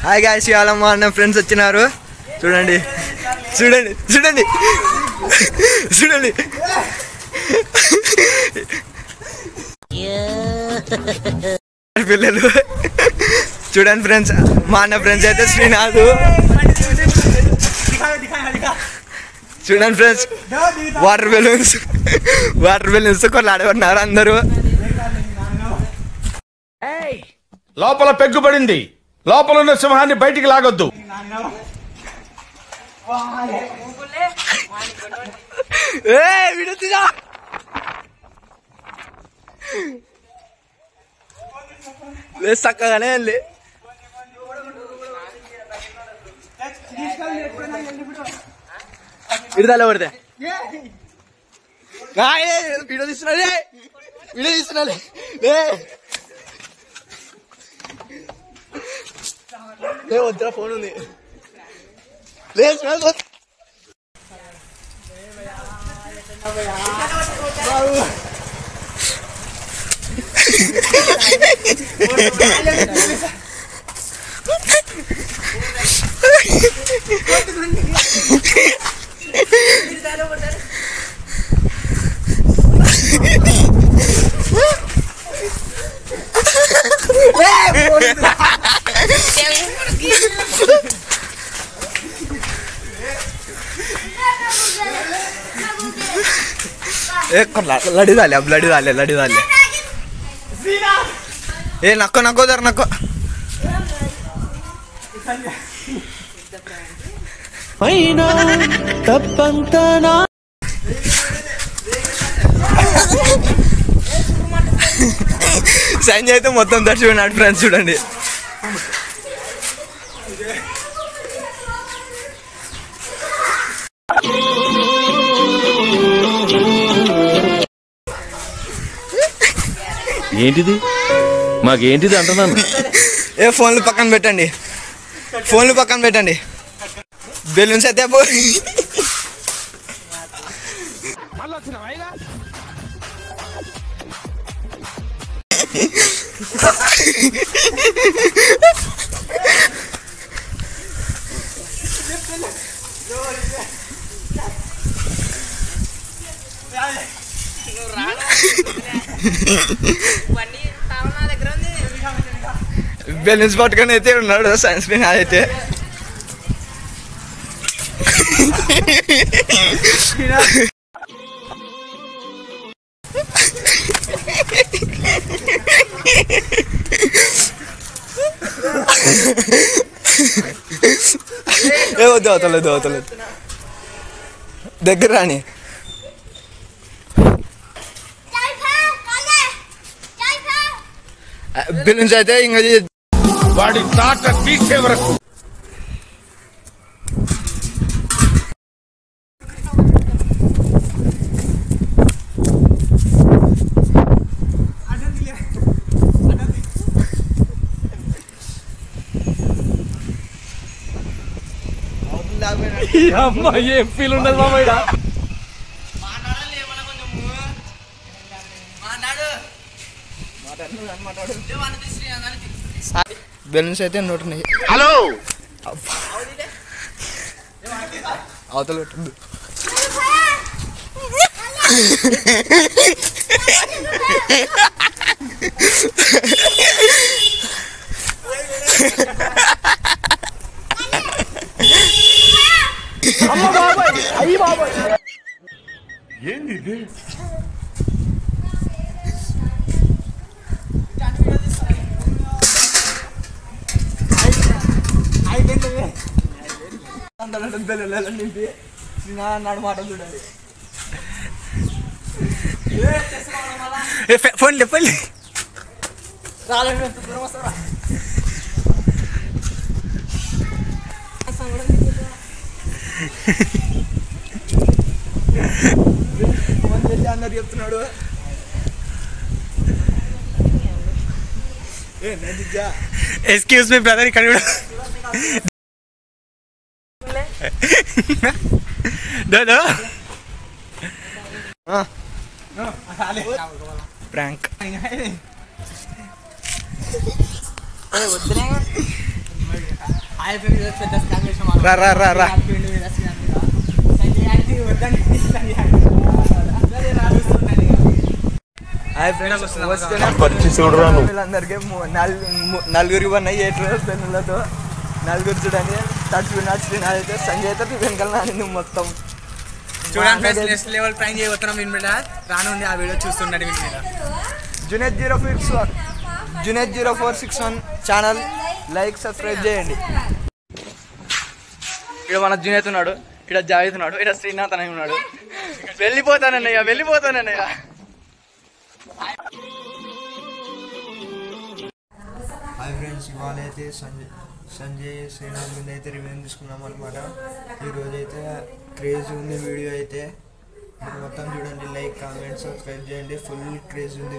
Hi guys, ఇవాళ మా అన్న ఫ్రెండ్స్ వచ్చినారు. చూడండి చూడండి చూడండి చూడండి పిల్లలు చూడండి ఫ్రెండ్స్. మా అన్న ఫ్రెండ్స్ అయితే శ్రీనాథ్. చూడండి ఫ్రెండ్స్, వాటర్ బెలూన్స్ కొన్ని ఆడబడినారు అందరూ. లోపల పెగ్గుపడింది, లోపల ఉన్న సింహాన్ని బయటికి లాగొద్దు. చక్కగానే వెళ్ళి విడుదల పడితే వీడియో తీస్తున్నా వద్దురా, ఫోన్ ఉంది. लड़ी झाले अब लड़ी झाले ए नको जर नको సంజయ్ అయితే మొత్తం దర్శిపోయినాడు ఫ్రెండ్స్. చూడండి ఏంటిది మాకేంటిది అంటున్నాను. ఫోన్లు పక్కన పెట్టండి, బెలూన్స్ అయితే బెలూన్స్ పట్టుకొని అయితే ఉన్నాడు సైన్స్ స్క్రీన్. అయితే వద్దు దగ్గర రాని. బెలూన్స్ అయితే ఇంకా వాడి తాట తీసే వరకు అమ్మా ఏం ఫీల్ ఉండదు మామయ్య. బెలూన్స్ అయితే నోటున్నాయి. హలో అవతల పెట్టద్దు. ఏంది అన్నాడు మాట. చూడండి ఫోన్ లేపల్లి రాలేదు. దూరం వస్తారా అందరు చెప్తున్నాడు. ఎక్స్క్యూజ్ మీ బ్రదర్, ఇక్కడ ప్రాంక్ వద్దునే రా రా రా రా హాయ్ ఫ్రెండ్స్ వీళ్ళందరికీ నలుగురికి ఉన్నాయి 8 పెన్నులతో నలుగురు చూడండి నడుచుకుని అయితే సంజయ్ అయితే వెనకాల నాని మొత్తం చూడండి ఫ్రెండ్స్ నెక్స్ట్ లెవెల్ ట్రైన్ చేయబోతున్నాం వీని మీద రానుండి ఆ వీడియో చూస్తుండండి వీని మీద జునేద్ 0461 ఛానల్ లైక్ సబ్స్క్రైబ్ చేయండి. ఇక్కడ మన జునేద్ ఉన్నాడు, ఇక్కడ జావేద్ ఉన్నాడు, ఇక్కడ శ్రీనాథ్ అని ఉన్నాడు. వెళ్ళిపోతానన్నయ్య హాయ్ ఫ్రెండ్స్, ఇవాళ అయితే సంజయ్ శ్రీనాథ్ మీద అయితే రివ్యూ తీసుకున్నాం అనమాట. ఈరోజు అయితే క్రేజ్ ఉంది వీడియో అయితే మొత్తం చూడండి, లైక్ కామెంట్ సబ్స్క్రైబ్ చేయండి. ఫుల్ క్రేజ్ ఉంది.